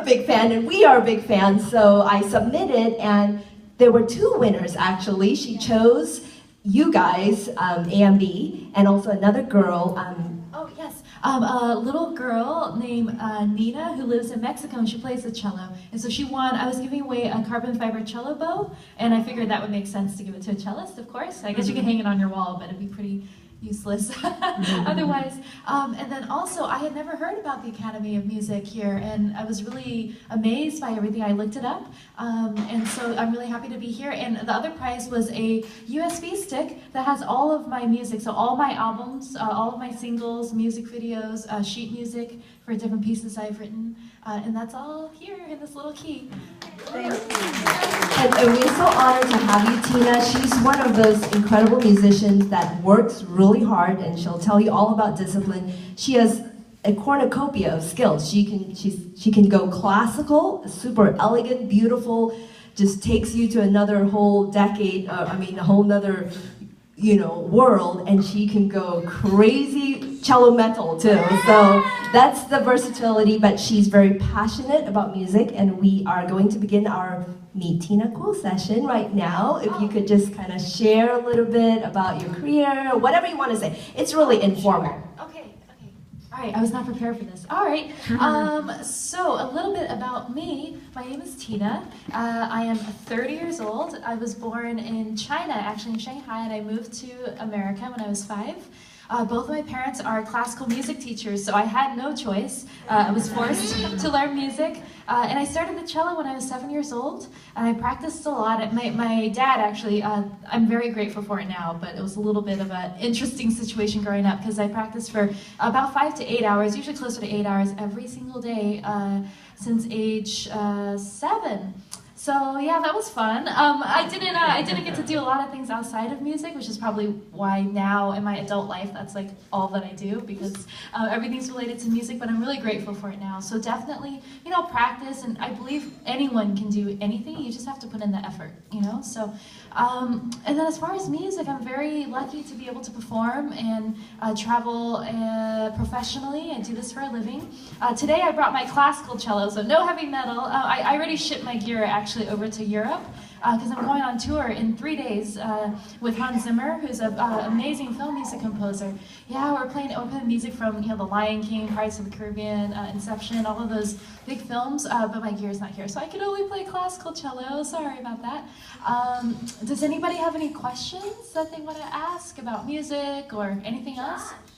a big fan and we are a big fan, so I submitted and there were two winners actually. She chose you guys, A and B, and also another girl. Oh yes, a little girl named Nina who lives in Mexico and she plays the cello. And so she won. I was giving away a carbon fiber cello bow, and I figured that would make sense to give it to a cellist, of course. I guess you can hang it on your wall, but it'd be pretty useless otherwise. And then also, I had never heard about the Academy of Music here, and I was really amazed by everything. I looked it up, and so I'm really happy to be here. And the other prize was a USB stick that has all of my music, so all my albums, all of my singles, music videos, sheet music for different pieces I've written, and that's all here in this little key. Thank you. And we're so honored to have you, Tina. She's one of those incredible musicians that works really hard, and she'll tell you all about discipline. She has a cornucopia of skills. She can go classical, super elegant, beautiful, just takes you to another whole decade, a whole nother, world, and she can go crazy cello metal too. So that's the versatility, but she's very passionate about music, and we are going to begin our Meet Tina Cool session right now. If you could just kind of share a little bit about your career, whatever you want to say. It's really informal. Okay. All right, I was not prepared for this. All right, so a little bit about me. My name is Tina. I am 30 years old. I was born in China, actually in Shanghai, and I moved to America when I was 5. Both of my parents are classical music teachers, so I had no choice. I was forced to learn music. And I started the cello when I was 7 years old, and I practiced a lot. My dad actually, I'm very grateful for it now, but it was a little bit of an interesting situation growing up because I practiced for about 5 to 8 hours, usually closer to 8 hours every single day since age 7. So yeah, that was fun. I didn't get to do a lot of things outside of music, which is probably why now in my adult life that's like all that I do, because everything's related to music. But I'm really grateful for it now. So definitely, practice, and I believe anyone can do anything. You just have to put in the effort, So, and then as far as music, I'm very lucky to be able to perform and travel professionally. I do this for a living. Today I brought my classical cello, so no heavy metal. I already shipped my gear actually over to Europe because I'm going on tour in 3 days with Hans Zimmer, who's an amazing film music composer. Yeah, we're playing music from The Lion King, Pirates of the Caribbean, Inception, all of those big films, but my gear's not here, so I can only play classical cello. Sorry about that. Does anybody have any questions that they want to ask about music or anything else?